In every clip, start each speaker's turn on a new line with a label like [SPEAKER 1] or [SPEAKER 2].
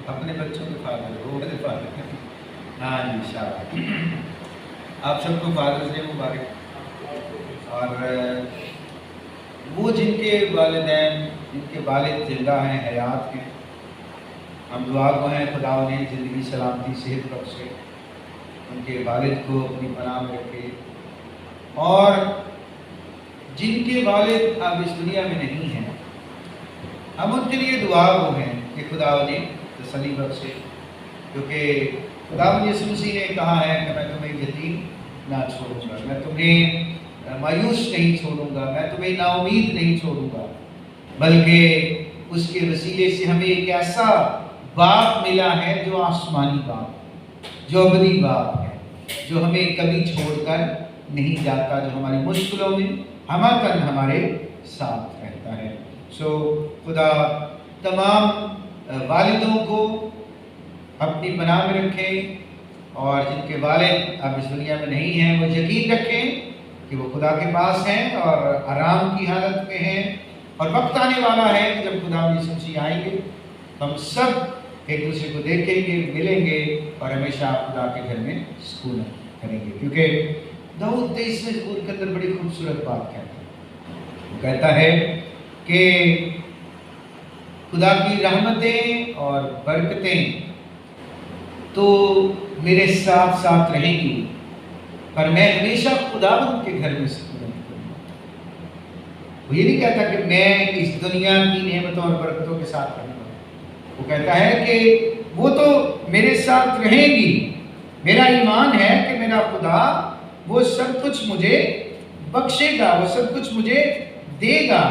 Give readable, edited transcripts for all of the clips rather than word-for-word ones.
[SPEAKER 1] अपने बच्चों के फादर हो, मेरे फादर। हाँ जी, शाबाश। आप सबको फादर्स डे मुबारक। और वो जिनके वालिदैन, जिनके वालिद जिंदा हैं, हयात हैं, हम दुआ को हैं खुदा उन्हें ज़िंदगी सलामती सेहत बख्शे, उनके वालिद को अपनी पनाह में रखे। और जिनके वालिद अब इस दुनिया में नहीं हैं, हम उनके लिए दुआ को हैं कि खुदा उन्हें तसल्ली बख्शे, क्योंकि खुदा यीशु मसीह ने कहा है कि मैं तुम्हें यतीम ना छोड़ूंगा, मैं तुम्हें मायूस नहीं छोड़ूंगा, मैं तुम्हें नाउमीद नहीं छोड़ूंगा, बल्कि उसके वसीले से हमें एक ऐसा बाप मिला है जो आसमानी बाप, जो अबदी बाप है, जो हमें कभी छोड़कर नहीं जाता, जो हमारी मुश्किलों में हमाकन हमारे साथ रहता है। सो खुदा तमाम वालिदों को अपनी पनाह में रखें, और जिनके वालिद अब इस दुनिया में नहीं हैं वो यकीन रखें कि वो खुदा के पास हैं और आराम की हालत में हैं। और वक्त आने वाला है कि जब खुदा यीशु मसीह आएंगे, हम सब एक दूसरे को देखेंगे, मिलेंगे और हमेशा खुदा के घर में सुकून करेंगे। क्योंकि दाऊद 23वें ज़बूर के अंदर बड़ी खूबसूरत बात कहता है। वो कहता है कि खुदा की रहमतें और बरकतें तो मेरे साथ साथ रहेंगी, पर मैं हमेशा खुदावंद के घर में सुकून करूंगा। वो ये नहीं कहता कि मैं इस दुनिया की नेमतों और बरकतों के साथ रहूंगा, वो कहता है कि वो तो मेरे साथ रहेंगी। मेरा ईमान है कि मेरा खुदा वो सब कुछ मुझे बख्शेगा, वो सब कुछ मुझे देगा,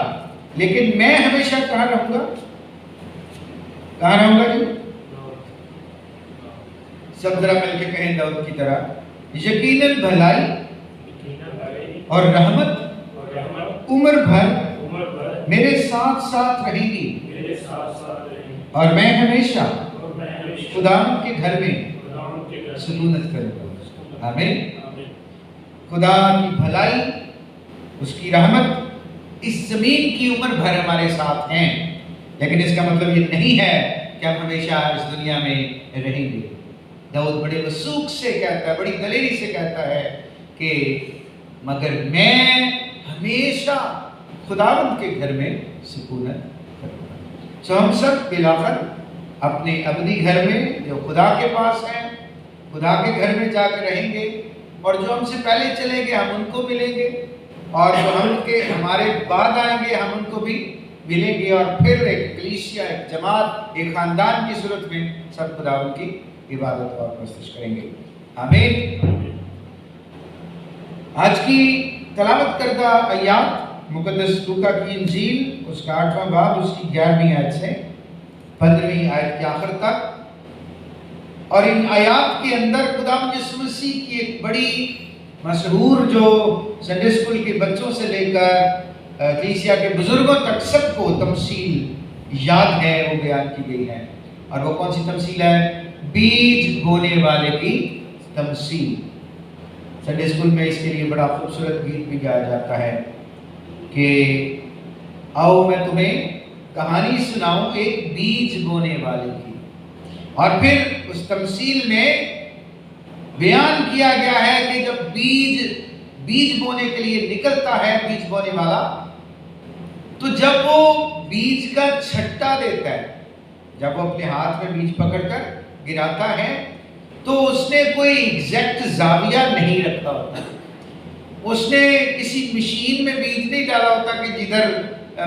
[SPEAKER 1] लेकिन मैं हमेशा कहाँ रहूंगा? कहाँ रहूंगा जी? सब जरा मिलके कहें दाऊद की तरह, यकीनन भलाई और रहमत उम्र भर मेरे साथ साथ रहेगी, और मैं हमेशा खुदा के घर में सुकूनत करूंगा। आमीन। खुदा की भलाई, उसकी रहमत इस जमीन की उम्र भर हमारे साथ हैं, लेकिन इसका मतलब ये नहीं है कि हम हमेशा इस दुनिया में रहेंगे। दाऊद बड़े वसूख से कहता है, बड़ी दलेरी से कहता है कि मगर मैं हमेशा खुदावंद के घर में सुकूनत करूंगा। सो हम सब बिलाखर अपने अबदी घर में जो खुदा के पास है, खुदा के घर में जाकर रहेंगे, और जो हमसे पहले चले गए हम उनको मिलेंगे, और जो हमके हमारे बाद आएंगे हम उनको भी मिलेंगे, और फिर एक कलीसिया, एक जमात, एक खानदान की सूरत में सब खुदावंद की इबादत और प्रस्तुत करेंगे। आमीन। आज की तलावत करदा आयात मुकद्दस लूका की इंजील उसका 8वां बाब उसकी 11वीं आयत से 15वीं आयत के आखिर तक, और इन आयात के अंदर खुदावंद यीशु मसीह की एक बड़ी मशहूर, जो संडे स्कूल के बच्चों से लेकर कलीसिया के बुजुर्गों तक सबको तमसील याद है, वो बयान की गई है। और वो कौन सी तमसील है? बीज बोने वाले की तमसील। संडे स्कूल में इसके लिए बड़ा खूबसूरत गीत भी गाया जाता है कि आओ मैं तुम्हें कहानी सुनाऊं एक बीज बोने वाले की। और फिर उस तमसील में बयान किया गया है कि जब बीज बोने के लिए निकलता है बीज बोने वाला, तो जब वो बीज का छट्टा देता है, जब वो अपने हाथ में बीज पकड़कर गिराता है, तो उसने कोई एग्जैक्ट जाविया नहीं रखा होता, उसने किसी मशीन में बीज नहीं डाला होता कि जिधर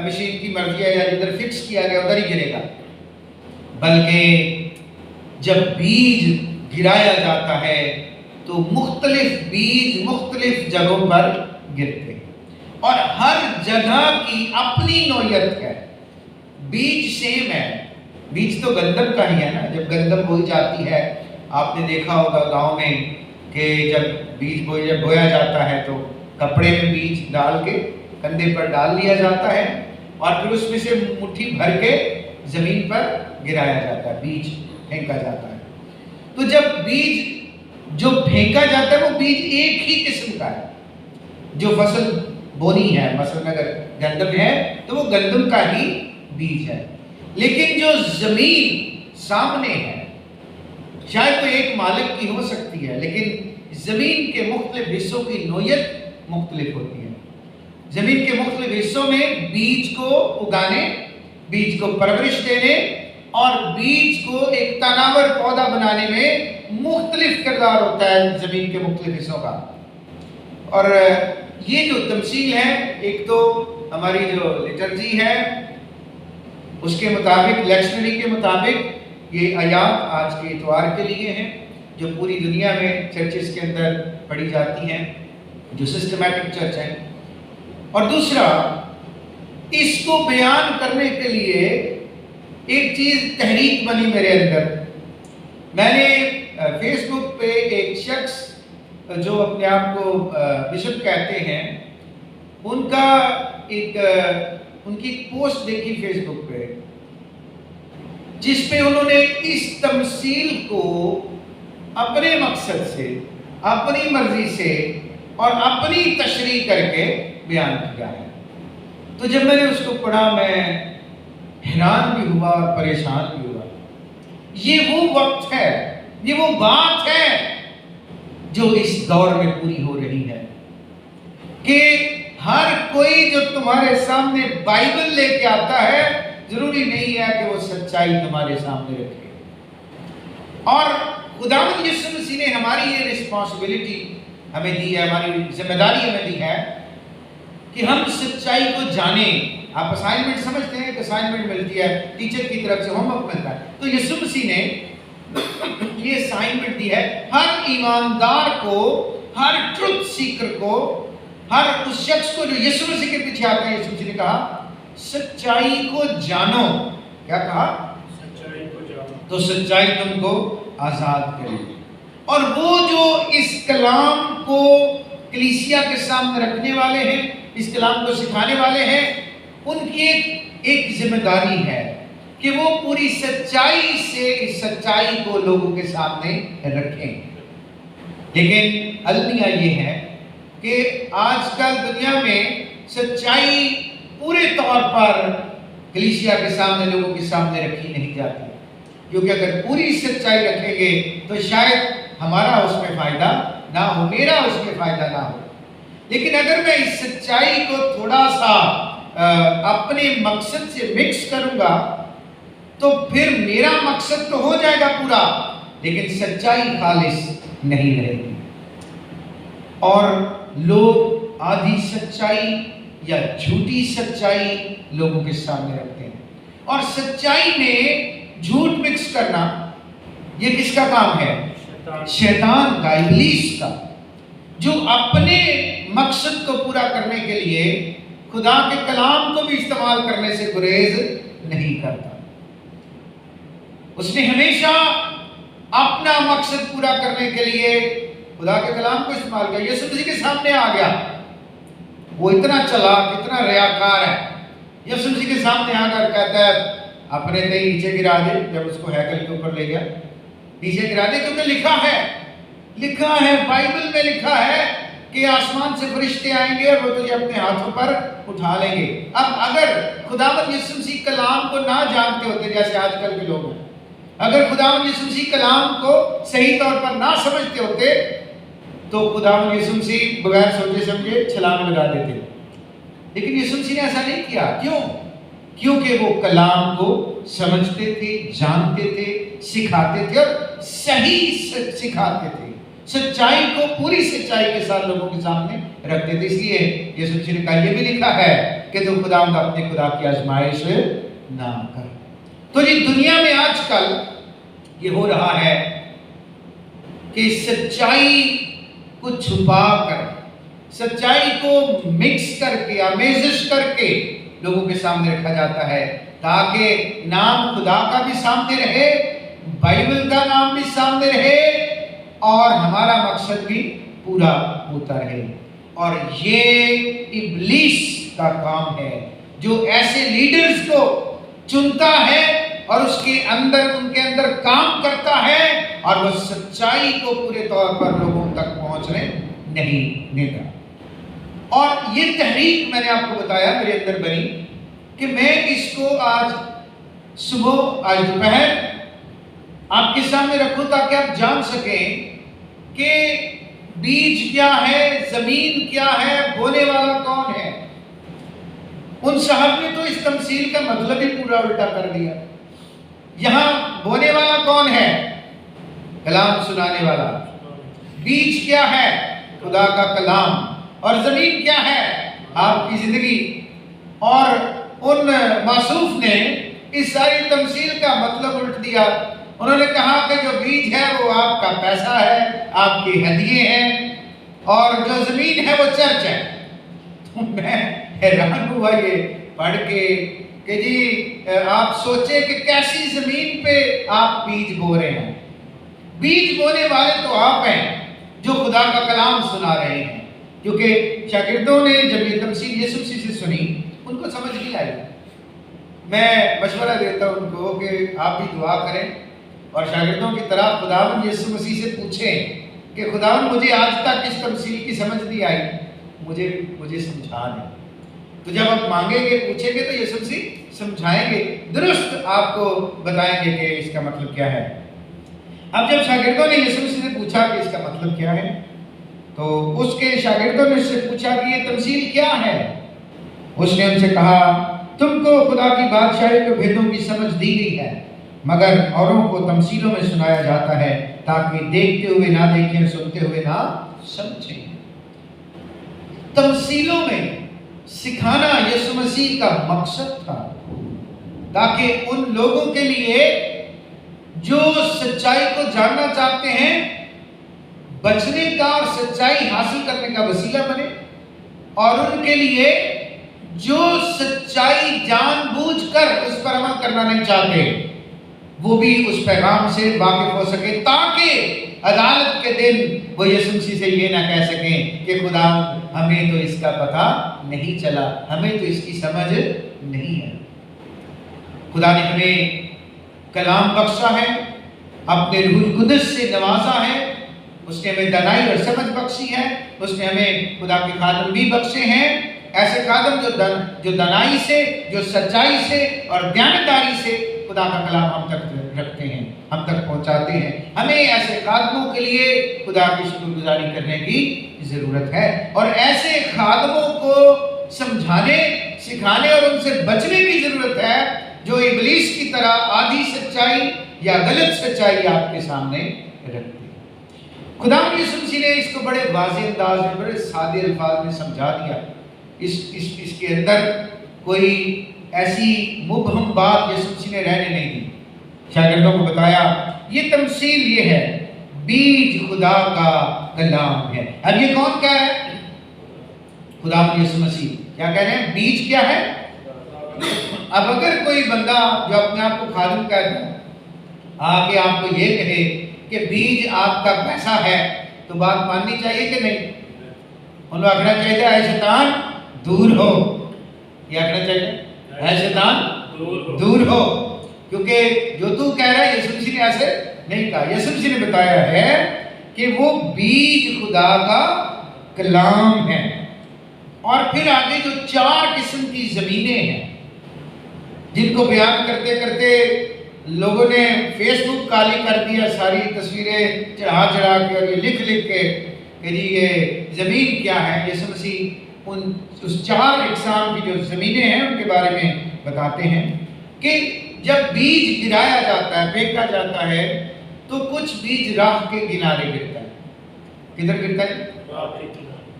[SPEAKER 1] मशीन की मर्जी है या जिधर फिक्स किया गया उधर ही गिरेगा, बल्कि जब बीज गिराया जाता है तो मुख्तलिफ बीज मुख्तलिफ जगहों पर गिरते हैं, और हर जगह की अपनी नौयत है। बीज सेम है, बीज तो गंदम का ही है ना। जब गंदम बोई जाती है, आपने देखा होगा गांव में कि जब बीज बोया जाता है तो कपड़े में बीज डाल के कंधे पर डाल लिया जाता है, और फिर उसमें से मुट्ठी भर के जमीन पर गिराया जाता है, बीज फेंका जाता है। तो जब बीज जो फेंका जाता है वो बीज एक ही किस्म का है, जो फसल बोनी है, मसलन अगर गंदम है तो वो गंदम का ही बीज है। लेकिन जो जमीन सामने है। शायद तो एक मालिक की हो सकती है, लेकिन जमीन के मुख्तलिफ हिस्सों की नोयत मुख्तलिफ होती है। जमीन के मुख्तलिफ हिस्सों में बीज को उगाने, बीज को परवरिश देने और बीज को एक तनावर पौधा बनाने में मुख्तलिफ किरदार होता है जमीन के मुख्तलिफ हिस्सों का। और ये जो तमसील है, एक तो हमारी जो लिटर्जी है उसके मुताबिक, लेक्शनरी के मुताबिक ये आयात आज के इतवार के लिए हैं, जो पूरी दुनिया में चर्चेस के अंदर पढ़ी जाती हैं, जो सिस्टमैटिक चर्च है। और दूसरा, इसको बयान करने के लिए एक चीज तहरीक बनी मेरे अंदर। मैंने फेसबुक पे एक शख्स जो अपने आप को बिशप कहते हैं, उनकी पोस्ट देखी फेसबुक पे, जिस पे उन्होंने इस तमसील को अपने मकसद से, अपनी मर्जी से और अपनी तशरीह करके बयान किया है। तो जब मैंने उसको पढ़ा, मैं हैरान भी हुआ और परेशान भी हुआ। ये वो वक्त है, ये वो बात है जो इस दौर में पूरी हो रही है कि हर कोई जो तुम्हारे सामने बाइबल लेके आता है, जरूरी नहीं है कि वो सच्चाई तुम्हारे सामने रखे। और खुदावंद यीशु मसीह ने हमारी ये रिस्पॉन्सिबिलिटी हमें दी है, हमारी जिम्मेदारी हमें दी है कि हम सच्चाई को जाने। आप असाइनमेंट समझते हैं कि असाइनमेंट मिलती है टीचर की तरफ से, होमवर्क मिलता है, तो यीशु मसीह ने ये असाइनमेंट दी है हर ईमानदार को, हर ट्रुथ सीकर को, हर उस शख्स को जो यीशु मसीह के पीछे आता है। यीशु मसीह ने कहा सच्चाई को जानो। क्या कहा? सच्चाई को जानो। तो सच्चाई तुमको आजाद करेगी। और वो जो इस कलाम को कलीसिया के सामने रखने वाले हैं, इस कलाम को सिखाने वाले हैं, उनकी एक जिम्मेदारी है कि वो पूरी सच्चाई से इस सच्चाई को लोगों के सामने रखें। लेकिन अलमिया ये है कि आजकल दुनिया में सच्चाई पूरे तौर पर कलीसिया के सामने, लोगों के सामने रखी नहीं जाती, क्योंकि अगर पूरी सच्चाई रखेंगे तो शायद हमारा उसमें फायदा ना हो, मेरा उसमें फायदा ना हो। लेकिन अगर मैं इस सच्चाई को थोड़ा सा अपने मकसद से मिक्स करूंगा तो फिर मेरा मकसद तो हो जाएगा पूरा, लेकिन सच्चाई खालिस नहीं रहेगी। और लोग आधी सच्चाई या झूठी सच्चाई लोगों के सामने रखते हैं, और सच्चाई में झूठ मिक्स करना ये किसका काम है? शैतान का, इब्लीस का, जो अपने मकसद को पूरा करने के लिए खुदा के कलाम को भी इस्तेमाल करने से गुरेज नहीं करता। उसने हमेशा अपना मकसद पूरा करने के लिए खुदा के कलाम को इस्तेमाल किया। यीशु मसीह के सामने आ गया, वो इतना चालाक, इतना रियाकार है, यीशु मसीह के सामने आकर कहता है अपने दही नीचे गिरा दे। जब उसको हैकल के ऊपर ले गया, नीचे गिरा दे, क्योंकि लिखा है बाइबल में लिखा है कि आसमान से फरिश्ते आएंगे और वो तुझे अपने हाथों पर उठा लेंगे। अब अगर खुदावंद यीशु मसीह कलाम को ना जानते होते, जैसे आजकल के लोग हैं, अगर खुदावंद यीशु मसीह कलाम को सही तौर पर ना समझते होते तो खुदावंद यीशु मसीह बगैर सोचे समझे छलांग लगा देते। लेकिन यीशु मसीह ने ऐसा नहीं किया। क्यों? क्योंकि वो कलाम को समझते थे, जानते थे, सिखाते थे और सही सिखाते थे। सच्चाई को पूरी सच्चाई के साथ लोगों के सामने रखते थे। इसलिए यीशु मसीह ने कहा, ये भी लिखा है कि तुम खुदावंद अपने खुदा की आजमाइश ना कर। तो ये दुनिया में आजकल ये हो रहा है कि सच्चाई को छुपा कर, सच्चाई को मिक्स करके, अमेजिश करके लोगों के सामने रखा जाता है, ताकि नाम खुदा का भी सामने रहे, बाइबल का नाम भी सामने रहे और हमारा मकसद भी पूरा होता रहे। और ये इब्लीस का काम है, जो ऐसे लीडर्स को चुनता है और उसके अंदर, उनके अंदर काम करता है और वो सच्चाई को पूरे तौर पर लोगों तक पहुंचने नहीं देता। और ये तहरीक मैंने आपको बताया मेरे अंदर बनी कि मैं इसको आज सुबह, आज दोपहर आपके सामने रखूं ताकि आप जान सकें कि बीज क्या है, जमीन क्या है, बोने वाला कौन है। उन साहब ने तो इस तमसील का मतलब ही पूरा उल्टा कर दिया। यहां बोने वाला कौन है? कलाम सुनाने वाला। बीज क्या है? खुदा का कलाम। और जमीन क्या है? आपकी जिंदगी। और उन मासूफ ने इस सारी तमसील का मतलब उल्ट दिया। उन्होंने कहा कि जो बीज है वो आपका पैसा है, आपके हदिये हैं, और जो जमीन है वो चर्च है। तो मैं हैरान हुआ ये पढ़ के कि जी आप सोचे कि कैसी जमीन पे आप बीज बो रहे हैं। बीज बोने वाले तो आप हैं जो खुदा का कलाम सुना रहे हैं। क्योंकि शागिर्दों ने जब ये तमसील यीशु मसीह से सुनी, उनको समझ नहीं आई। मैं मशवरा देता हूं उनको कि आप भी दुआ करें और शागिर्दों की तरह खुदावंद यीशु मसीह से पूछें कि खुदावंद मुझे आज तक इस तमसील की समझ नहीं आई, मुझे समझा दें। तो जब आप मांगेंगे, पूछेंगे तो यीशु मसीह समझाएंगे, दुरुस्त आपको बताएंगे कि इसका मतलब क्या है। अब जब शागिर्दों ने यीशु मसीह से पूछा कि इसका मतलब क्या है, तो उसके शागिर्दों ने उससे पूछा कि ये तमसील क्या है। उसने उनसे कहा, तुमको खुदा की बादशाही के भेदों की समझ दी गई है, मगर औरों को तमसीलों में सुनाया जाता है ताकि देखते हुए ना देखें, सुनते हुए ना समझें। तमसीलों में सिखाना यीशु मसीह का मकसद था, ताकि उन लोगों के लिए जो सच्चाई को जानना चाहते हैं, बचने का और सच्चाई हासिल करने का वसीला बने, और उनके लिए जो सच्चाई जानबूझकर उस पर अमल करना नहीं चाहते, वो भी उस पैगाम से वाकिफ हो सके, ताकि अदालत के दिन वो यीशु मसीह से ये ना कह सकें कि खुदा हमें तो इसका पता नहीं चला, हमें तो इसकी समझ नहीं है। खुदा ने हमें कलाम बख्शा है, अपने रूह कुदस से नवाजा है, उसने हमें दानाई और समझ बख्शी है, उसने हमें खुदा के खादम भी बख्शे हैं। ऐसे खादम जो दानाई से, जो सच्चाई से और दयानतदारी से खुदा का कलाम हम तक रखते हैं, हम तक पहुंचाते हैं। हमें ऐसे खादमों के लिए खुदा की शुक्रगुजारी करने की जरूरत है, और ऐसे खादमों को समझाने, सिखाने और उनसे बचने की जरूरत है जो इब्लीस की तरह आधी सच्चाई या गलत सच्चाई आपके सामने रखते हैं। खुदा यीशु मसीह ने इसको बड़े वाज़ेह अंदाज में, बड़े सादे अल्फाज में समझा दिया। इसके अंदर कोई ऐसी मुबहम बात यीशु मसीह ने रहने नहीं दी। शागिर्दों को बताया ये तमसील ये है, बीज खुदा का कलाम है। अब ये कौन कह रहा है? खुदा यीशु मसीह क्या कह रहे हैं? बीज क्या है? अब अगर कोई बंदा जो अपने आप को खादिम कहता है आके आपको ये कहे कि बीज आपका पैसा है, तो बात माननी चाहिए कि नहीं? उन्हें आखना चाहिए ऐ शैतान दूर हो, ये आखना चाहिए ऐ शैतान दूर हो, क्योंकि जो तू कह रहा है यीशु मसीह ने ऐसे नहीं कहा। यीशु मसीह ने बताया है कि वो बीज खुदा का कलाम है। और फिर आगे जो 4 किस्म की जमीनें हैं जिनको बयान करते करते लोगों ने फेसबुक काली कर दिया, सारी तस्वीरें चढ़ा चढ़ा के और ये लिख लिख के कि जी ये ज़मीन क्या है। यीशु मसीह उस 4 इकसाम की जो ज़मीनें हैं उनके बारे में बताते हैं कि जब बीज गिराया जाता है, फेंका जाता है, तो कुछ बीज राह के किनारे गिरता है। किधर गिरता है?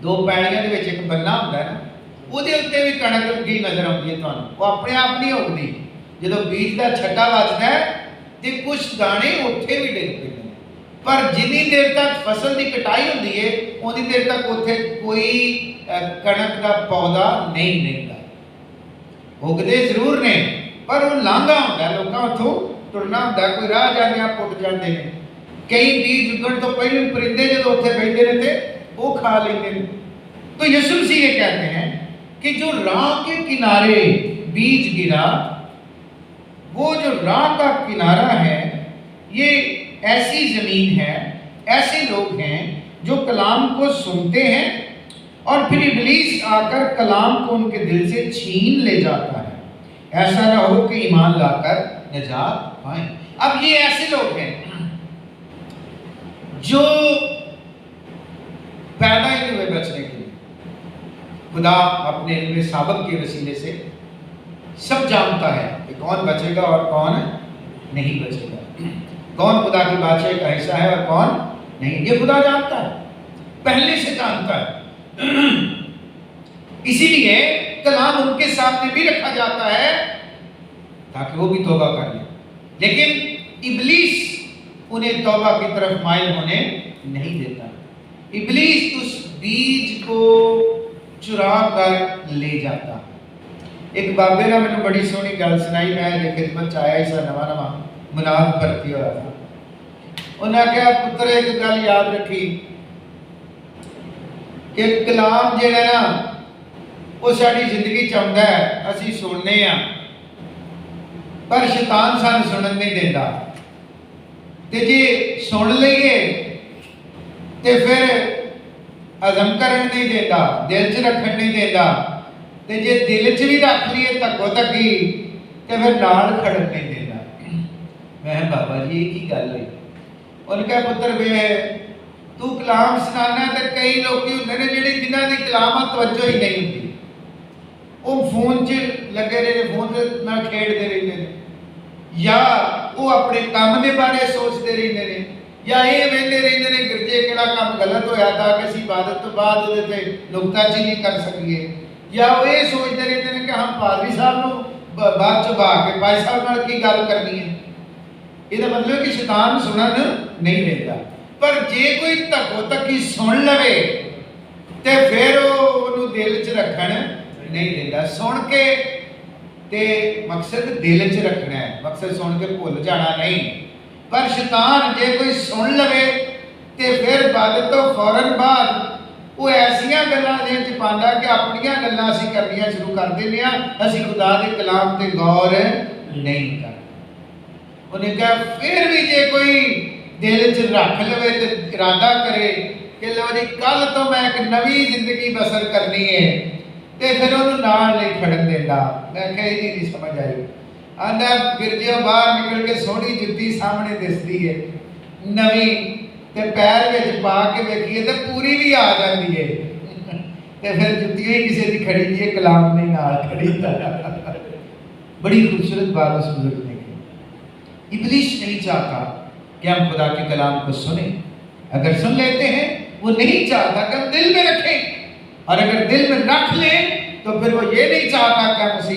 [SPEAKER 1] 2 पैड़ियां दे विच एक बन्ना होता है ना, ਉਹਦੇ ਉੱਤੇ ਵੀ ਕਣਕ ਦੀ ਨਜ਼ਰ ਆਉਂਦੀ ਹੈ ਤੁਹਾਨੂੰ। ਉਹ ਆਪਣੇ ਆਪ ਨਹੀਂ ਉੱਗਦੀ, ਜਦੋਂ ਬੀਜ ਦਾ ਛੱਟਾ ਵੱਜਦਾ ਤੇ ਕੁਝ ਦਾਣੇ ਉੱਥੇ ਵੀ ਡਿੱਗ ਪੈਂਦੇ ਨੇ, ਪਰ ਜਿੰਨੀ ਦੇਰ ਤੱਕ ਫਸਲ ਦੀ ਕਟਾਈ ਹੁੰਦੀ ਹੈ ਉਨੀ ਦੇਰ ਤੱਕ ਉੱਥੇ ਕੋਈ ਕਣਕ ਦਾ ਪੌਦਾ ਨਹੀਂ ਨਿਕਲਦਾ। ਉੱਗਦੇ ਜ਼ਰੂਰ ਨੇ ਪਰ ਉਹ ਲਾਂਘਾ ਹੁੰਦਾ, ਲੋਕਾਂ ਉੱਥੋਂ ਤੁਰਨਾ ਹੁੰਦਾ, ਕੋਈ ਰਾਹ ਜਾਂਦਿਆਂ ਪੁੱਟ ਜਾਂਦੇ ਨੇ। ਕਈ ਬੀਜ ਉੱਗਣ ਤੋਂ ਪਹਿਲਾਂ परिंदे ਜਦੋਂ ਉੱਥੇ ਬੈਠਦੇ ਨੇ ਤੇ ਉਹ ਖਾ ਲੈਂਦੇ ਨੇ। तो यीशु मसीह ये कहते हैं कि जो राह के किनारे बीज गिरा, वो जो राह का किनारा है ये ऐसी जमीन है, ऐसे लोग हैं जो कलाम को सुनते हैं और फिर इब्लीस आकर कलाम को उनके दिल से छीन ले जाता है। ऐसा ना हो कि ईमान लाकर निजात पाए। अब ये ऐसे लोग हैं जो पैदा ही हुए बचने के लिए। खुदा अपने इल्म साबक के वसीले से सब जानता है कि कौन बचेगा और कौन नहीं बचेगा, कौन खुदा की बादशाही का हिस्सा है और कौन नहीं। ये खुदा जानता है, पहले से जानता है। इसीलिए कलाम उनके सामने भी रखा जाता है ताकि वो भी तौबा कर ले, लेकिन इब्लीस उन्हें तौबा की तरफ माइल होने नहीं देता। इब्लीस उस बीज को चुरा कर ले जाता। एक बाबे ने मैंने बड़ी सोहनी गल सुनाई, मैं जो खिदमत आया इस नवा नवा मुनाद भर्ती होया था। उन्हें कहा पुत्र एक गल याद रखी कि कलाम जिहड़ा ना वो साडी जिंदगी च आउंदा है, असीं सुनने आ, पर शैतान सानूं सुनन नहीं देता। ते जे सुन लईए ते फिर हजम करन नहीं देता, दिल च रखन नहीं देता। ते जे दिल च भी रख लीए धक्को धक्की ते फिर नाल खड़न नहीं देता। मैं बाबा जी ये की गल हुई? उन्हें कहा पुत्र वे तू कलाम सुनाना ते कई लोग होंदे ने जिहड़े जिन्हां दी कलाम तवज्जो ही नहीं होंदी, वो फोन च लगे रहते, फोन नाल खेडते रहते हैं, या वो अपने काम के बारे सोचते रहते हैं, या ये वेंदे रहते हैं गिरजे किहड़ा काम गलत होया था कि असीं इबादत तो बाद उहदे ते नुक्ताचीनी कर सकीए, या वो ये सोचते रहते हैं कि हम पादरी साहब को बाद च बहा के भाई साहब नाल की गल करनी है। इसका मतलब कि शैतान सुनन नहीं देता, पर जे कोई धक्को धक्की सुन लवे ते फिर वो दिल च रखन नहीं देता। सुन के ते मकसद दिल च रखना है, मकसद सुन के भुल जाना नहीं। पर शैतान जे कोई सुन लवे ते फिर इबादत तो फौरन बाद वो ऐसियां गल्लां दिल च पांदा कि अपनियां गल्लां असीं करनियां शुरू कर दिंदे आ, असीं खुदा दे कलाम ते गौर नहीं करते। उन्हें कहा फिर भी जे कोई दिल च रख लवे ते इरादा करे कि लो जी कल तो मैं एक नवी जिंदगी बसर करनी है, ते फिर उन्होंने नाल नहीं खड़न देता। मैं कहा ये नहीं समझ आई। आंदा गिरजियों बाहर निकल के सोहनी जुत्ती सामने दिसदी है नवी, ते पैर विच पा के वेखीए ते पूरी भी आ जाती है, ते फिर जुत्तियां ही किसी दी खड़ी जी कलाम नहीं नाल खड़ी। बड़ी खूबसूरत बात उस बुजुर्ग ने की। इब्लीस नहीं चाहता कि हम खुदा के कलाम को सुने। अगर सुन लेते हैं, वो नहीं चाहता कि हम दिल में रखें, और अगर दिल में रख लें तो फिर वो ये नहीं चाहता कि हम उसे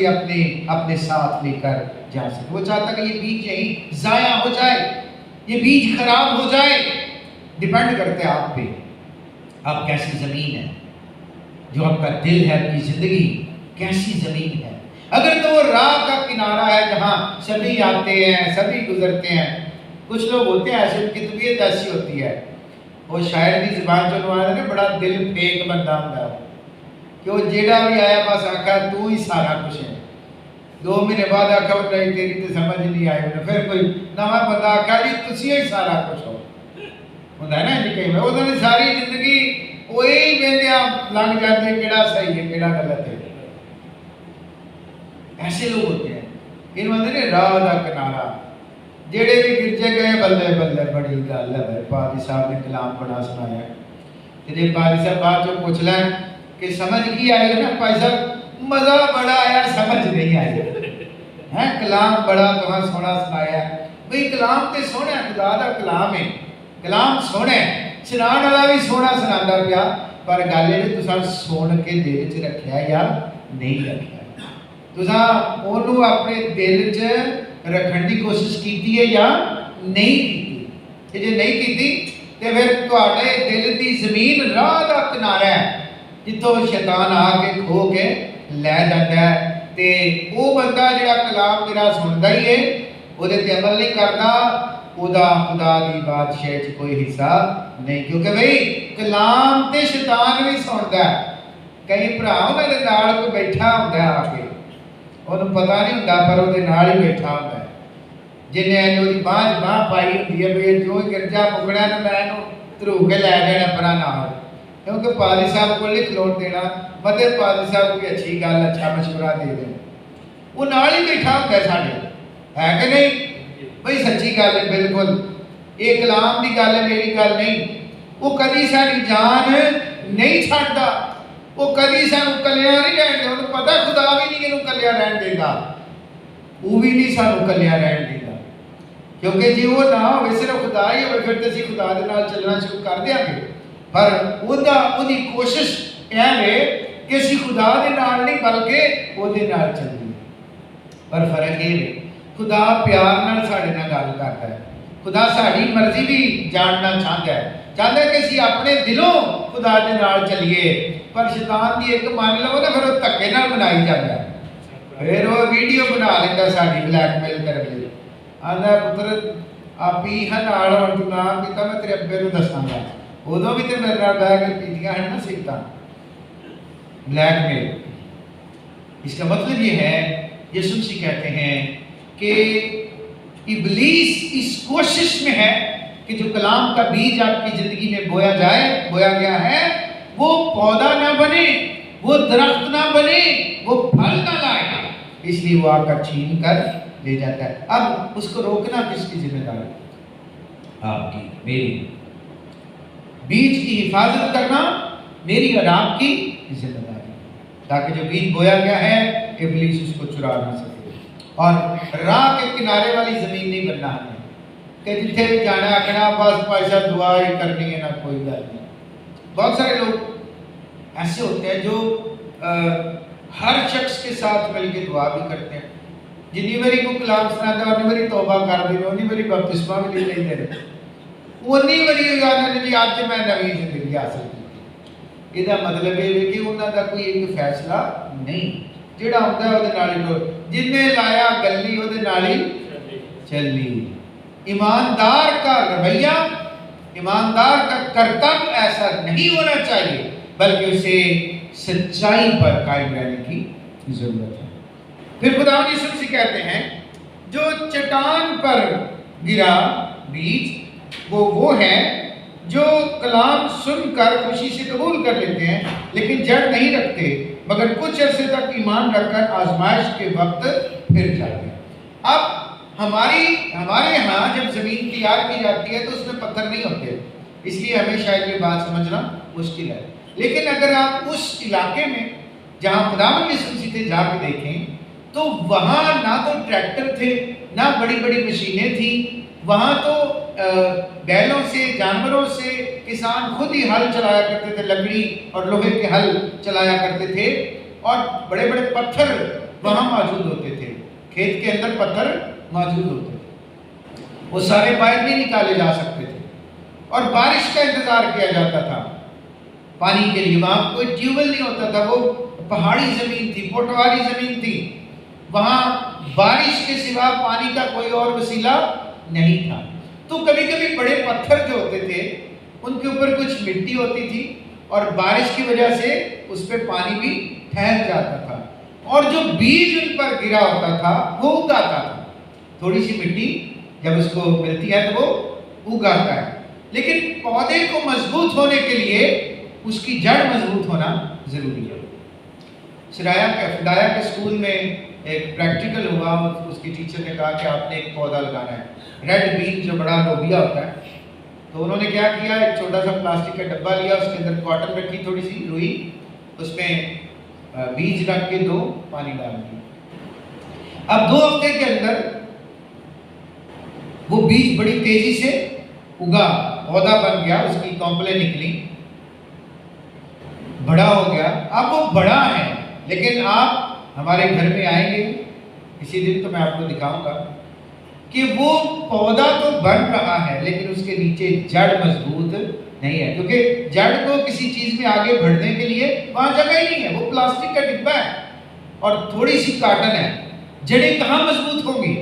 [SPEAKER 1] अपने साथ लेकर जा सके। वो चाहता कि ये बीज यहीं जाया हो जाए, ये बीज खराब हो जाए। डिपेंड करते हैं आप पे, आप कैसी जमीन है, जो आपका दिल है, आपकी जिंदगी कैसी जमीन है। अगर तो वो राह का किनारा है जहाँ सभी आते हैं, सभी गुजरते हैं। कुछ लोग होते हैं ऐसे, उनकी तबीयत ऐसी होती है, वो शायर की जुबान चलो आया ना, बड़ा दिल फेक बंदा होता है कि वो जेड़ा भी आया बस आखा तू ही सारा कुछ है। 2 महीने बाद आखा नहीं तेरी तो समझ नहीं आई, उन्हें फिर कोई नवा बंदा आखा जी तुसी ही सारा कुछ हो होता है ना जी। कई बार उन्होंने सारी जिंदगी वही वेंदिया लंघ जाते केड़ा सही है केड़ा गलत है। ऐसे लोग होते हैं, इन बंदे ने राह का किनारा जेड़े भी गिरजे गए बल्ले बल्ले बड़ी गल है भाई, पादी साहब ने कलाम बड़ा सुनाया। जे पादी साहब बाद जो पूछ लें कि समझ की आई ना, भाई साहब मजा बड़ा आया, समझ नहीं आई है, कलाम बड़ा तुहां सोहना सुनाया। भाई कलाम ते सोहना, खुदा दा कलाम है, कलाम सोहना है, सुनाने वाला भी सोहना सुनांदा पिया, पर गल ये तुसां सुन के दिल च रखिया या नहीं रखिया। तुसां ओनू अपने दिल च रखने की कोशिश की है या नहीं की। जे नहीं की तो फिर तुहाडे दिल की जमीन राह का किनारा है जितों शैतान आके खो के लै जाता है। तो वो बंदा जिहड़ा कलाम मेरा सुनता ही है, उहदे ते अमल नहीं करता, उहदा खुदा की बादशाही च कोई हिस्सा नहीं। क्योंकि भाई कलाम ते शैतान भी सुनता है। कई भरा उन्होंने नाल कोई बैठा होंदा आके, उन्होंने पता नहीं होंदा पर उहदे नाल ही बैठा होंदा है, जिन्हें जो बाह पाई होंदी है भी जो गिरजा मुकड़ा तो मैं धरू के लै जाना परा नाल, क्योंकि पादरी साहब को नहीं खलोण देना, मतलब पादरी साहब कोई अच्छी गल अच्छा मशवरा दे देना, वो नाल ही बैठा होंदा है साडे। है कि नहीं भाई? सच्ची गल है बिल्कुल, ये कलाम की गल है, मेरी गल नहीं। वो कभी सारी जान नहीं छाड़ता, वो कभी सानू कलिया नहीं रहन देता। उन्हें पता खुदा भी नहीं इन्हू कलिया रहन देता, वो भी नहीं सानू कलिया रहन देता, क्योंकि जे वो ना हो सिर्फ खुदा ही हो फिर तो असीं खुदा दे नाल चलना शुरू कर देंगे। पर उहदी कोशिश यह है कि असीं खुदा दे नाल नहीं बल्कि उहदे नाल चलीए। पर फर्क ये है, खुदा प्यार नाल साडे नाल गल करदा है, खुदा साडी मर्जी भी जानना चाहता है, चाहता है कि असीं अपने दिलों खुदा दे नाल चलीए। पर शैतान दी एक मान लवो ना, फिर वो धक्के नाल बनाई जाता है, फिर वो वीडियो बना लेंदा साडी ब्लैकमेल करन लई, आंदा पुत्र आप ही है नाल हुण तू ना कीता मैं तेरे अब्बे नूं दसांगा, उदों भी ते मेरे नाल बैठ के पीतियां हैं ना सिगरटां। ब्लैकमेल, इसका मतलब ये है, यीशु मसीह कहते हैं कि इब्लीस इस कोशिश में है कि जो कलाम का बीज आपकी जिंदगी में बोया गया है, वो पौधा ना बने, वो दरख्त ना बने, वो फल ना लाए, इसलिए वो आकर छीन कर ले जाता है। अब उसको रोकना किसकी जिम्मेदारी? आपकी, मेरी। बीज की हिफाजत करना मेरी और आपकी जिम्मेदारी, ताकि जो बीज बोया गया है इब्लीस उसको चुरा ना सके। और राह के किनारे वाली जमीन नहीं बनना हमें कि जिथे भी जाना आखना बस पाशा दुआ ही करनी है, ना कोई गल नहीं। बहुत सारे लोग ऐसे होते हैं जो हर शख्स के साथ मिलकर दुआ भी करते हैं, जिन्नी बारी को कलाम सुनाता उन्नी बारी तौबा कर देते, उन्नी बारी बपतिस्मा भी ले लेते, उन्नी बारी आखते जी अज मैं नवी जिंदगी हासिल की। इसका मतलब ये है कि उन्होंने कोई एक फैसला नहीं, जिहड़ा हुंदा है उहदे नाल ही, जिन्हें लाया गली उहदे नाल ही चली। ईमानदार का रवैया, ईमानदार का कर्तव्य ऐसा नहीं होना चाहिए, बल्कि उसे सच्चाई पर कायम रहने की जरूरत है। फिर खुदावंद यीशु मसीह कहते हैं जो चट्टान पर गिरा बीज वो है जो कलाम सुनकर खुशी से कबूल कर लेते हैं, लेकिन जड़ नहीं रखते, मगर कुछ अरसे तक ईमान रखकर आजमाइश के वक्त फिर जाते हैं। अब हमारे यहाँ जब जमीन तैयार की जाती है तो उसमें पत्थर नहीं होते, इसलिए हमें शायद ये बात समझना मुश्किल है। लेकिन अगर आप उस इलाके में जहाँ खुदावंद यीशु मसीह थे जाके देखें, तो वहाँ ना तो ट्रैक्टर थे, ना बड़ी बड़ी मशीनें थी, वहाँ तो बैलों से, जानवरों से किसान खुद ही हल चलाया करते थे, लकड़ी और लोहे के हल चलाया करते थे, और बड़े बड़े पत्थर वहाँ मौजूद होते थे, खेत के अंदर पत्थर मौजूद होते थे, वो सारे बाहर नहीं निकाले जा सकते थे, और बारिश का इंतजार किया जाता था पानी के लिए। वहाँ कोई ट्यूबवेल नहीं होता था, वो पहाड़ी जमीन थी, पोटवारी जमीन थी, वहाँ बारिश के सिवा पानी का कोई और वसीला नहीं था। तो कभी कभी बड़े पत्थर जो होते थे उनके ऊपर कुछ मिट्टी होती थी, और बारिश की वजह से उस पर पानी भी ठहर जाता था, और जो बीज उन पर गिरा होता था वो उगाता था। थोड़ी सी मिट्टी जब उसको मिलती है तो वो उगाता है, लेकिन पौधे को मजबूत होने के लिए उसकी जड़ मजबूत होना जरूरी है। फिदाया के स्कूल में एक प्रैक्टिकल हुआ, उसकी टीचर ने कहा कि आपने एक पौधा लगाना है, रेड बीन जो बड़ा लोबिया होता है। तो उन्होंने क्या किया, एक छोटा सा प्लास्टिक का डब्बा लिया, उसके अंदर कॉटन रखी, थोड़ी सी रुई, उसमें बीज रख के दो, पानी डाल दिया। अब 2 हफ्ते के अंदर वो बीज बड़ी तेजी से उगा, पौधा बन गया, उसकी कॉम्पलें निकली, बड़ा हो गया। अब वो बड़ा है, लेकिन आप हमारे घर में आएंगे इसी दिन तो मैं आपको दिखाऊंगा कि वो पौधा तो बन रहा है, लेकिन उसके नीचे जड़ मजबूत नहीं है, क्योंकि जड़ को किसी चीज में आगे बढ़ने के लिए वहां जगह ही नहीं है, वो प्लास्टिक का डिब्बा है और थोड़ी सी कॉटन है, जड़ें कहाँ मजबूत होंगी।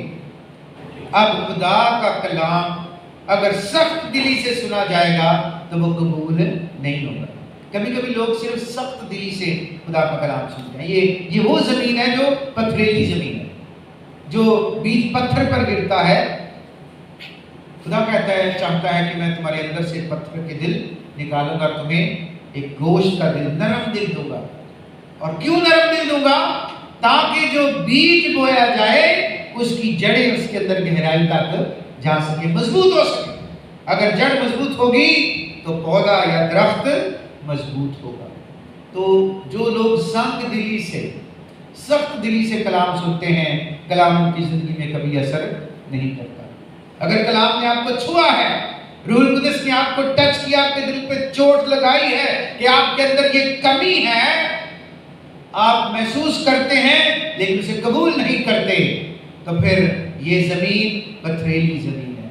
[SPEAKER 1] अब खुदा का कलाम अगर सख्त दिली से सुना जाएगा तो वो कबूल नहीं होगा। कभी कभी लोग सिर्फ सख्त दिली से खुदा का कलाम सुनते हैं। ये वो जमीन है जो पथरीली जमीन है, जो बीज पत्थर पर गिरता है। खुदा कहता है, चाहता है कि मैं तुम्हारे अंदर से पत्थर के दिल निकालूंगा, तुम्हें एक गोश्त का दिल, नरम दिल दूंगा। और क्यों नरम दिल दूंगा? ताकि जो बीज बोया जाए उसकी जड़ें उसके अंदर गहराई तक जा सके, मजबूत हो सके। अगर जड़ मजबूत होगी तो पौधा या दरख्त मजबूत होगा। तो जो लोग संग दिली से, सख्त दिली से कलाम सुनते हैं, कलाम उनकी जिंदगी में कभी असर नहीं करता। अगर कलाम ने आपको छुआ है, रूहुल कुद्दुस ने आपको टच किया, आपके दिल पे चोट लगाई है कि आपके अंदर ये कमी है, आप महसूस करते हैं लेकिन उसे कबूल नहीं करते, तो फिर ये जमीन पथरीली जमीन है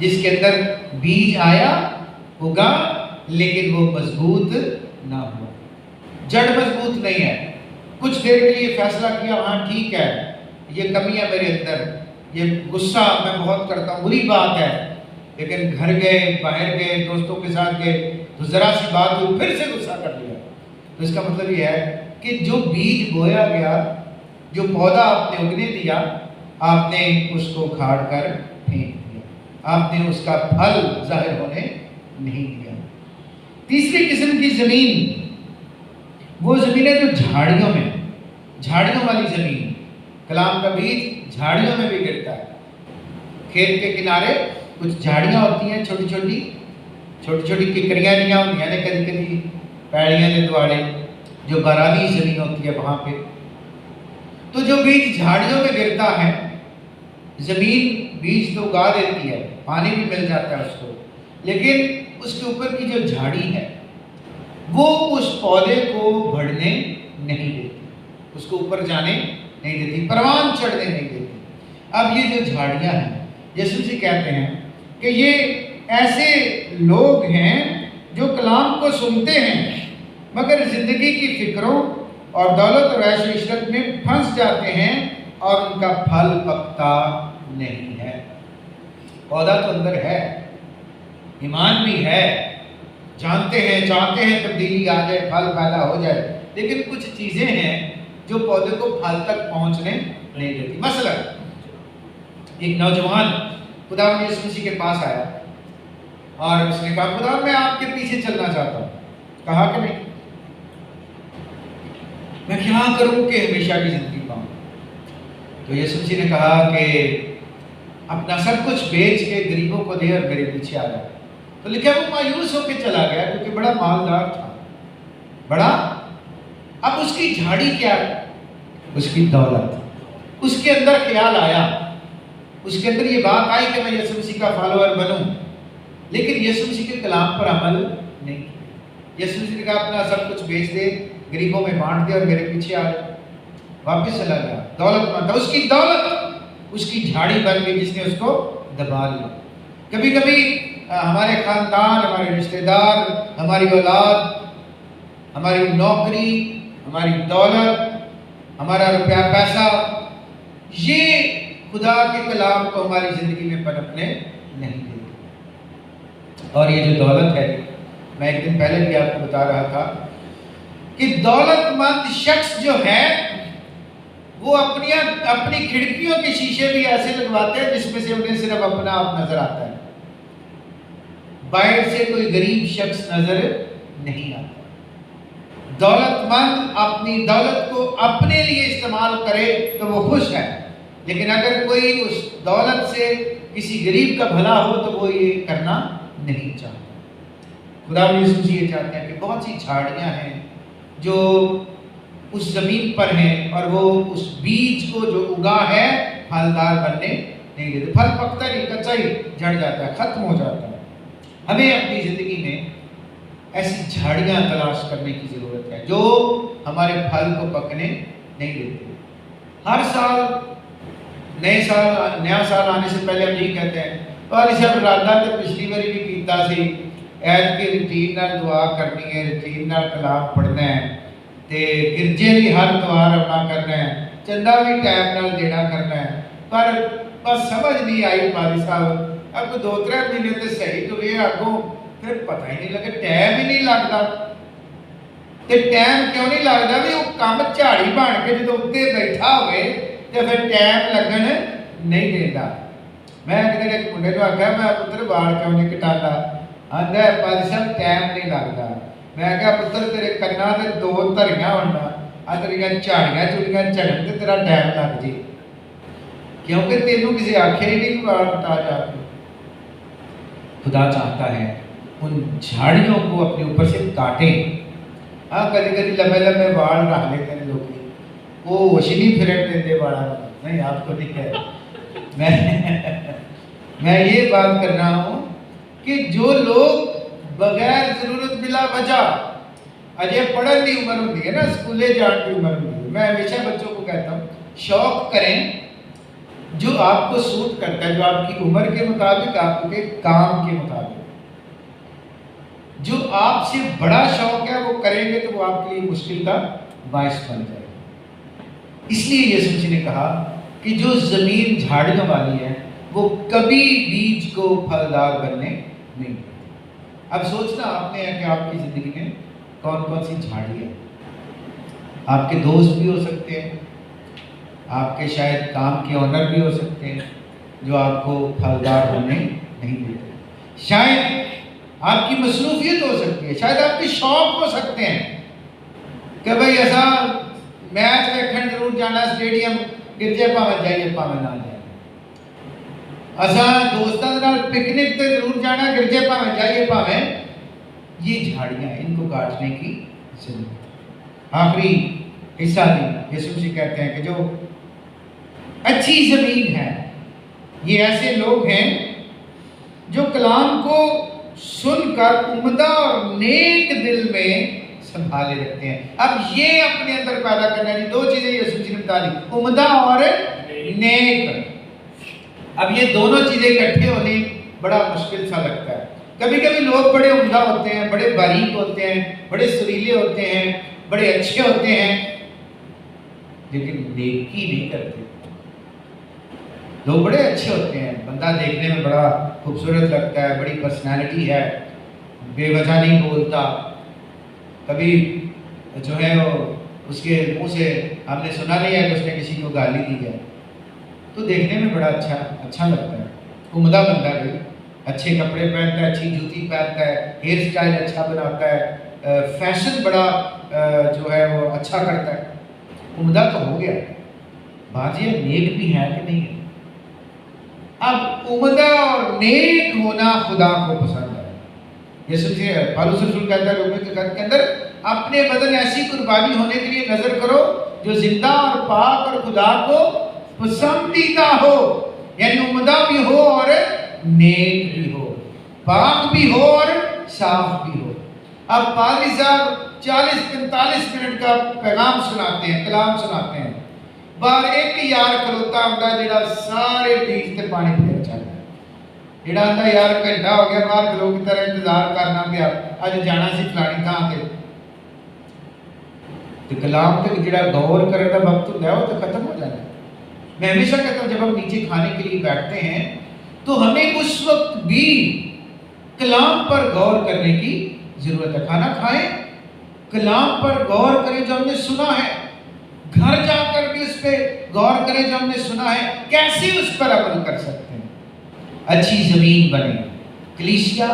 [SPEAKER 1] जिसके अंदर बीज आया, उगा, लेकिन वो मजबूत ना हुआ, जड़ मजबूत नहीं है। कुछ देर के लिए फैसला किया, हाँ ठीक है, ये कमी है मेरे अंदर, ये गुस्सा मैं बहुत करता हूँ, बुरी बात है, लेकिन घर गए, बाहर गए, दोस्तों के साथ गए, तो जरा सी बात हुई फिर से गुस्सा कर लिया। तो इसका मतलब ये है कि जो बीज बोया गया, जो पौधा आपने उगने दिया, आपने उसको उखाड़ कर फेंक दिया, आपने उसका फल जाहिर होने नहीं दिया। तीसरी किस्म की जमीन वो जमीन है जो झाड़ियों में, झाड़ियों वाली जमीन, कलाम का बीज झाड़ियों में भी गिरता है। खेत के किनारे कुछ झाड़ियाँ होती हैं, छोटी छोटी छोटी छोटी किकरियाँ नहीं होती हैं, कभी कभी पैड़ियाँ के द्वारे, जो बारानी जमीन होती है वहाँ पे। तो जो बीज झाड़ियों में गिरता है, जमीन बीज तो उगा देती है, पानी भी मिल जाता है उसको, लेकिन उसके ऊपर की जो झाड़ी है वो उस पौधे को बढ़ने नहीं देती, उसको ऊपर जाने नहीं देती, परवान चढ़ने नहीं देती। अब ये जो झाड़ियाँ हैं, यीशु जी कहते हैं कि ये ऐसे लोग हैं जो कलाम को सुनते हैं मगर जिंदगी की फिक्रों और दौलत और ऐश इशरत में फंस जाते हैं और उनका फल पकता नहीं है। पौधा तो अंदर है, ईमान भी है, जानते हैं, चाहते हैं तब्दीली आ जाए, फल पैदा हो जाए, लेकिन कुछ चीजें हैं जो पौधे को फल तक पहुंचने नहीं देती। मसलन एक नौजवान खुदावंद यीशु मसीह के पास आया और उसने कहा, खुदा मैं आपके पीछे चलना चाहता हूँ। कहा कि नहीं, मैं क्या करूं कि हमेशा की जिंदगी पाऊं। तो यीशु मसीह ने कहा कि अपना सब कुछ बेच के गरीबों को दे और मेरे पीछे आ जा। तो लिखा वो मायूस होकर चला गया क्योंकि बड़ा मालदार था, बड़ा। अब उसकी झाड़ी क्या है? उसकी दौलत। उसके अंदर ख्याल आया, उसके अंदर ये बात आई कि मैं यीशु मसीह का फॉलोअर बनूं, लेकिन यीशु मसीह के कलाम पर अमल नहीं किया। यीशु मसीह ने कहा अपना सब कुछ बेच दे, गरीबों में बांट दे और मेरे पीछे आ जा। वापस चला गया, दौलतमंद था। उसकी दौलत उसकी झाड़ी बन गई जिसने उसको दबा लिया। कभी कभी हमारे खानदान, हमारे रिश्तेदार, हमारी औलाद, हमारी नौकरी, हमारी दौलत, हमारा रुपया पैसा, ये खुदा के कलाम को हमारी जिंदगी में पनपने नहीं देते। और ये जो दौलत है, मैं एक दिन पहले भी आपको बता रहा था कि दौलतमंद शख्स जो है वो अपनी खिड़कियों के शीशे भी ऐसे लगवाते हैं जिसमें से उन्हें सिर्फ अपना आप नजर आता है, बाहर से कोई गरीब शख्स नजर नहीं आता। दौलतमंद अपनी दौलत को अपने लिए इस्तेमाल करे तो वो खुश है, लेकिन अगर कोई उस दौलत से किसी गरीब का भला हो तो वो ये करना नहीं चाहता। खुदा यीशु जी ये चाहते हैं कि बहुत सी झाड़ियाँ हैं जो उस जमीन पर हैं और वो उस बीज को जो उगा है फलदार बनने नहीं देते। फल पकता नहीं, कच्चा ही झड़ जाता है, खत्म हो जाता है। हमें अपनी जिंदगी में ऐसी झाड़ियाँ तलाश करने की जरूरत है जो हमारे फल को पकने नहीं देते। हर साल नया साल आने से पहले हम यही कहते हैं, वाली साहब राधा तो पिछली बारी भी कीता सी, ऐत की रूटीन नाल दुआ करनी है, रूटीन नाल कलाम पढ़ना है, ते गिरजे भी हर त्योहार अपना करना है, चंदा भी टाइम नाल देना करना है। पर बस समझ नहीं आई पादी साहब, अब 2-3 महीने तो सही तो ये आगो फिर पता ही नहीं लगे, टाइम ही नहीं लगता। ते टाइम क्यों नहीं लगता भी वो काम झाड़ी बन के जो उत्ते बैठा हुए तो फिर टाइम लगन नहीं देता। मैं एक मुंडे को आख्या, मैं पुत्र बाल क्यों नहीं कटाता? आंदा पादी साहब टाइम नहीं लगता। मैं क्या पुत्र तेरे कन्ना ते 2 धरियां होना, आ तेरियां झाड़ियां चुड़ियां झड़न ते तेरा टाइम लग जी। क्योंकि तेनों किसी आख्या ही नहीं बाल कटा जाते। खुदा चाहता है उन झाड़ियों को अपने ऊपर से काटें। हाँ, कभी कभी लंबे लंबे बाल रख लेते हैं लोग, वो वशीनी फिरट देते बाड़ा नहीं, आपको नहीं कह रहा मैं ये बात कर रहा हूँ कि जो लोग बगैर जरूरत बिला वजह अजय पढ़न की उम्र होती है ना, स्कूले जाने की उम्र होती है, मैं हमेशा बच्चों को कहता हूँ शौक करें जो आपको सूट करता है, जो आपकी उम्र के मुताबिक, आपके काम के मुताबिक। जो आपसे बड़ा शौक है वो करेंगे तो वो आपके लिए मुश्किल का बायस बन जाएगा। इसलिए यीशु जी ने कहा कि जो जमीन झाड़ियों वाली है वो कभी बीज को फलदार बनने नहीं देती। अब सोचना आपने है कि आपकी जिंदगी में कौन कौन सी झाड़ी है। आपके दोस्त भी हो सकते हैं, आपके शायद काम के ऑनर भी हो सकते हैं जो आपको फलदार होने नहीं देते। शायद आपकी मसरूफियत हो सकती है, शायद आपके शौक हो सकते हैं कि भाई ऐसा मैच देखने जरूर जाना, स्टेडियम गिरजे भावें जाइए भावें ना जाए, असा दोस्तों के नाल पिकनिक पे जरूर जाना, गिरजे भावें जाइए भावें। ये झाड़ियां इनको काटने की जरूरत। आखिरी हिस्सा भी यीशु जी कहते हैं कि जो अच्छी जमीन है ये ऐसे लोग हैं जो कलाम को सुनकर उम्दा और नेक दिल में संभाले रखते हैं। अब ये अपने अंदर पैदा करना है, दो चीजें यीशु जी ने बता दी, उम्दा और नेक। अब ये दोनों चीजें इकट्ठे होने बड़ा मुश्किल सा लगता है। कभी कभी लोग बड़े उम्दा होते हैं, बड़े बारीक होते हैं, बड़े सुरीले होते हैं, बड़े अच्छे होते हैं, लेकिन नेकी नहीं करते। लोग बड़े अच्छे होते हैं, बंदा देखने में बड़ा खूबसूरत लगता है, बड़ी पर्सनालिटी है, बेवजह नहीं बोलता, कभी जो है वो उसके मुंह से हमने सुना नहीं है कि उसने किसी को गाली दी है, तो देखने में बड़ा अच्छा लगता है। उम्दा बंदा भी अच्छे कपड़े पहनता है, अच्छी जूती पहनता है, हेयर स्टाइल अच्छा बनाता है, फैशन बड़ा जो है वो अच्छा करता है, उम्दा तो हो गया। बाजी नेक भी है कि नहीं है? अब उम्दा और नेक होना खुदा को पसंद है। यीशु जी पौलुस रसूल कहता है रोमियो के खत के अंदर, अपने बदन ऐसी कुर्बानी होने के लिए नजर करो जो जिंदा और पाक और खुदा को पसंदीदा हो, यानी उम्दा भी हो और नेक भी हो, पाक भी हो और साफ भी हो। अब पादरी साहब 40-45 मिनट का पैगाम सुनाते हैं, कलाम सुनाते हैं, बार एक यार खलोता होता जिहड़ा सारे बीच ते पानी फेर चलदा, जिहड़ा आंदा यार घंटा हो गया बाहर खलो की तरह इंतजार करना पिया, अज जाना सी फलानी थां ते कलाम तक जिहड़ा गौर करने का वक्त होता है वो तो खत्म हो जाता है। मैं हमेशा कहता हूँ जब हम नीचे खाने के लिए बैठते हैं तो हमें उस वक्त भी कलाम पर गौर करने की जरूरत है। खाना खाएं, कलाम पर गौर करें जो हमने सुना है, घर जाकर भी उस पर गौर करें जो हमने सुना है, कैसे उस पर अमल कर सकते हैं, अच्छी जमीन बने। कलीसिया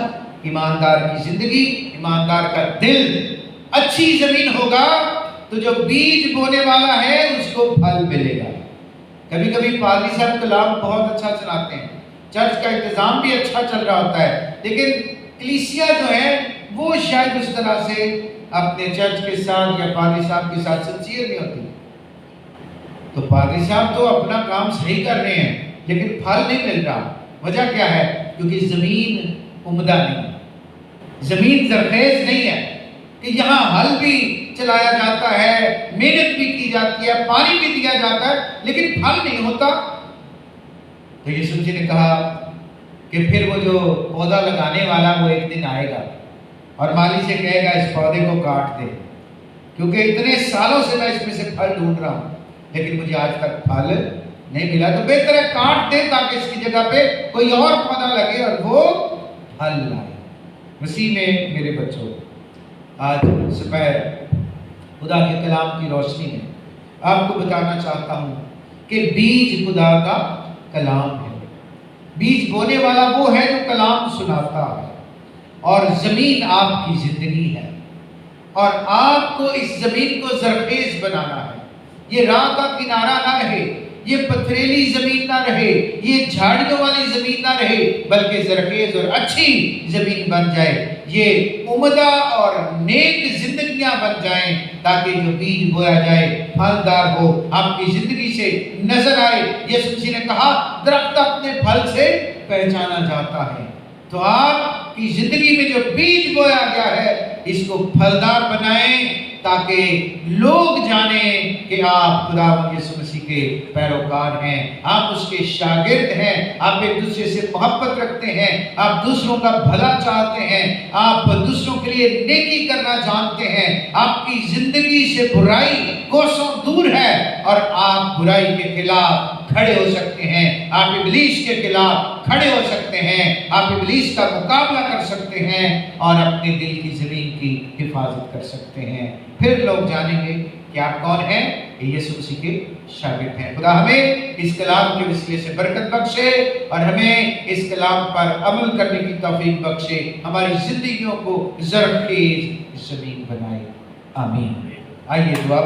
[SPEAKER 1] ईमानदार की जिंदगी, ईमानदार का दिल अच्छी जमीन होगा तो जो बीज बोने वाला है उसको फल मिलेगा। कभी कभी पादरी साहब कलाम बहुत अच्छा चलाते हैं, चर्च का इंतजाम भी अच्छा चल रहा होता है, लेकिन कलीसिया जो है वो शायद उस तरह से अपने चर्च के साथ या पादरी साहब के साथ सिंसियर नहीं होती। तो पादरी साहब तो अपना काम सही कर रहे हैं लेकिन फल नहीं मिल रहा। वजह क्या है? क्योंकि जमीन उम्दा नहीं है, जमीन जरखेज नहीं है कि यहाँ हल भी चलाया जाता है, मेहनत भी की जाती है, पानी भी दिया जाता है, लेकिन फल नहीं होता। तो यीशु जी ने कहा कि फिर वो जो पौधा लगाने वाला वो एक दिन आएगा और माली से कहेगा इस पौधे को काट दे, क्योंकि इतने सालों से मैं इसमें से फल ढूंढ रहा हूँ लेकिन मुझे आज तक फल नहीं मिला, तो बेहतर है काट दे ताकि इसकी जगह पे कोई और पौधा लगे और वो फल लाए। मसीह में मेरे बच्चों, आज सुबह खुदा के कलाम की रोशनी में आपको बताना चाहता हूँ कि बीज खुदा का कलाम है। बीज बोने वाला वो है जो कलाम सुनाता है, और जमीन आपकी जिंदगी है, और आपको इस जमीन को जरखेज बनाना है। ये राह का किनारा ना रहे, ये पथरीली जमीन ना रहे, ये झाड़ियों वाली जमीन ना रहे, बल्कि जरखेज और अच्छी जमीन बन जाए। ये उम्दा और नेक जिंदगियां बन जाएं, ताकि जो बीज बोया जाए फलदार हो, आपकी जिंदगी से नजर आए। यीशु मसीह ने कहा दरख्त अपने फल से पहचाना जाता है। तो आपकी जिंदगी में जो बीज बोया गया है, इसको फलदार बनाएं, ताकि लोग जाने कि आप खुदावंद यीशु मसीह के पैरोकार हैं, आप उसके शागिर्द हैं, आप एक दूसरे से मोहब्बत रखते हैं, आप दूसरों का भला चाहते हैं, आप दूसरों के लिए नेकी करना जानते हैं, आपकी जिंदगी से बुराई कोसों दूर है और आप बुराई के खिलाफ खड़े हो सकते हैं, आप इब्लीस के खिलाफ खड़े हो सकते हैं, आप इब्लीस का मुकाबला कर सकते हैं और अपने दिल की जमीन की हिफाजत कर सकते हैं। फिर लोग जानेंगे कि आप कौन हैं, यीशु मसीह के शागिर्द हैं। खुदा हमें इस कलाम के वसीले से बरकत बख्शे और हमें इस कलाम पर अमल करने की तौफीक बख्शे, हमारी जिंदगियों को ज़रख़ेज़ ज़मीन बनाए। आमीन। आइए दुआ